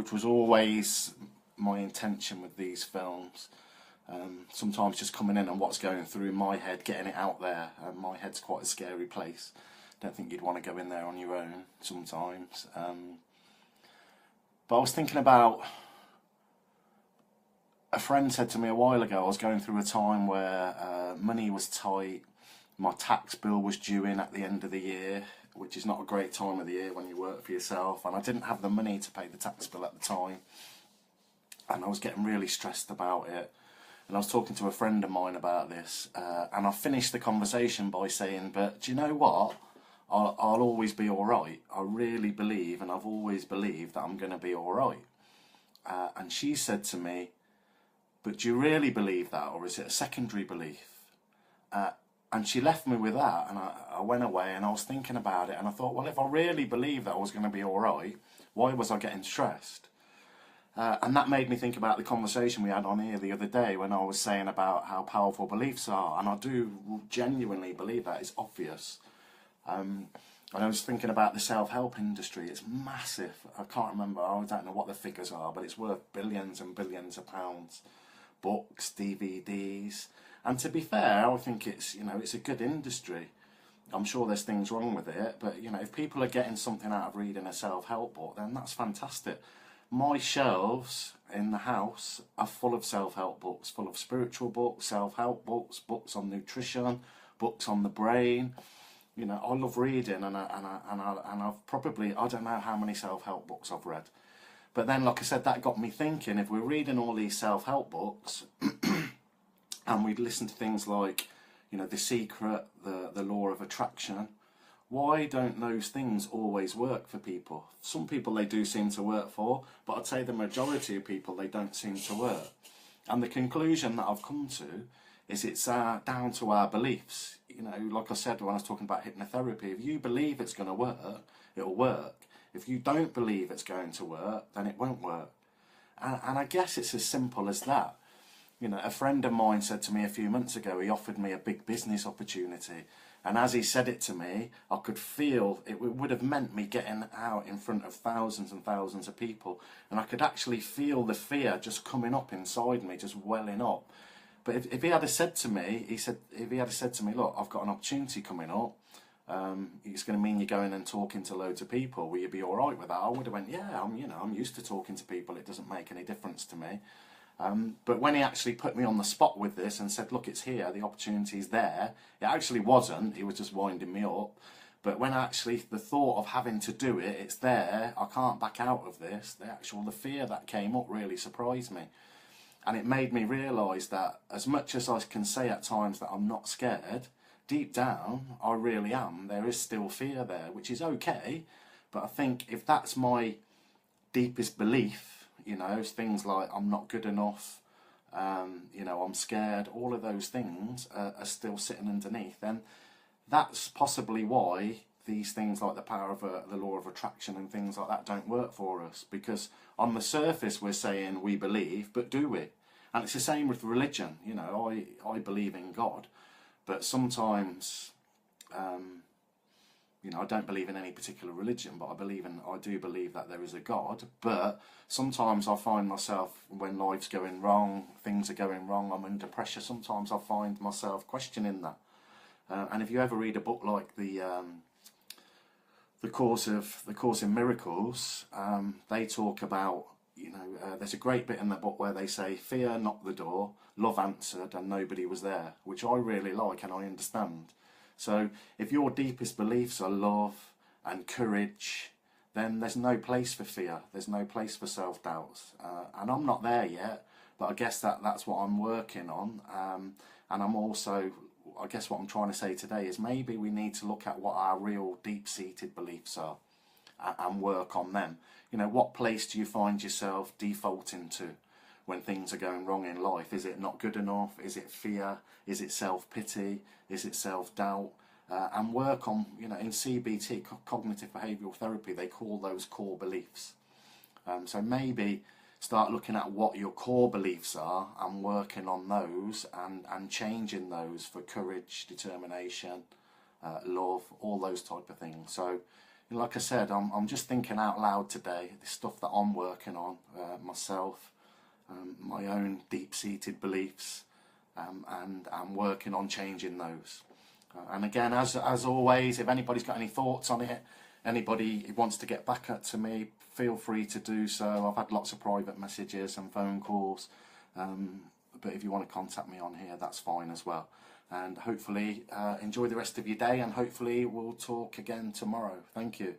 which was always my intention with these films. Sometimes just coming in and what's going through my head, getting it out there. My head's quite a scary place. Don't think you'd want to go in there on your own sometimes. But I was thinking about, a friend said to me a while ago, I was going through a time where money was tight, my tax bill was due in at the end of the year, which is not a great time of the year when you work for yourself, and I didn't have the money to pay the tax bill at the time, and I was getting really stressed about it. And I was talking to a friend of mine about this, and I finished the conversation by saying, but do you know what? I'll always be alright. I really believe, and I've always believed, that I'm going to be alright. And she said to me, but do you really believe that, or is it a secondary belief? And she left me with that, and I went away and I was thinking about it, and I thought, well, if I really believed that I was going to be alright, why was I getting stressed? And that made me think about the conversation we had on here the other day when I was saying about how powerful beliefs are, and I do genuinely believe that. It's obvious. And I was thinking about the self-help industry. It's massive. I can't remember, I don't know what the figures are, but it's worth billions and billions of pounds. Books, DVDs, and to be fair, I think it's, it's a good industry. I'm sure there's things wrong with it, but if people are getting something out of reading a self-help book, then that's fantastic. My shelves in the house are full of self-help books, full of spiritual books, self-help books, books on nutrition, books on the brain. I love reading, and I've probably, I don't know how many self-help books I've read. But then, like I said, that got me thinking, if we're reading all these self-help books and we'd listen to things like, The Secret, the Law of Attraction, why don't those things always work for people? Some people they do seem to work for, but I'd say the majority of people they don't seem to work. And the conclusion that I've come to is it's down to our beliefs. Like I said when I was talking about hypnotherapy, if you believe it's going to work, it'll work. If you don't believe it's going to work, then it won't work. And I guess it's as simple as that. A friend of mine said to me a few months ago, he offered me a big business opportunity. And as he said it to me, I could feel it would have meant me getting out in front of thousands and thousands of people. And I could actually feel the fear just coming up inside me, just welling up. But if he had said to me, look, I've got an opportunity coming up, it's going to mean you're going and talking to loads of people, will you be alright with that? I would have went, yeah, I'm used to talking to people, it doesn't make any difference to me. But when he actually put me on the spot with this and said, look, it's here, the opportunity's there, it actually wasn't, he was just winding me up. But when actually the thought of having to do it, it's there, I can't back out of this, the fear that came up really surprised me. And it made me realise that as much as I can say at times that I'm not scared, deep down, I really am. There is still fear there, which is okay. But I think if that's my deepest belief, things like I'm not good enough, I'm scared, all of those things are still sitting underneath, then that's possibly why these things like the power of the law of attraction and things like that don't work for us. Because on the surface we're saying we believe, but do we? And it's the same with religion. I believe in God, but sometimes, I don't believe in any particular religion, but I do believe that there is a God. But sometimes I find myself, when life's going wrong, things are going wrong, I'm under pressure, sometimes I find myself questioning that. And if you ever read a book like the Course in Miracles, they talk about, there's a great bit in the book where they say, fear knocked the door, love answered, and nobody was there, which I really like and I understand. So if your deepest beliefs are love and courage, then there's no place for fear, there's no place for self-doubts. And I'm not there yet, but I guess that's what I'm working on. And I'm also, I guess what I'm trying to say today is maybe we need to look at what our real deep-seated beliefs are and work on them. What place do you find yourself defaulting to when things are going wrong in life? Is it not good enough? Is it fear? Is it self-pity? Is it self-doubt? And work on, in CBT, cognitive behavioural therapy, they call those core beliefs. So maybe start looking at what your core beliefs are and working on those and changing those for courage, determination, love, all those type of things. So like I said, I'm just thinking out loud today. The stuff that I'm working on myself, my own deep-seated beliefs, and I'm working on changing those. And again, as always, if anybody's got any thoughts on it, anybody who wants to get back at to me, feel free to do so. I've had lots of private messages and phone calls, but if you want to contact me on here, that's fine as well. And hopefully enjoy the rest of your day, and hopefully we'll talk again tomorrow. Thank you.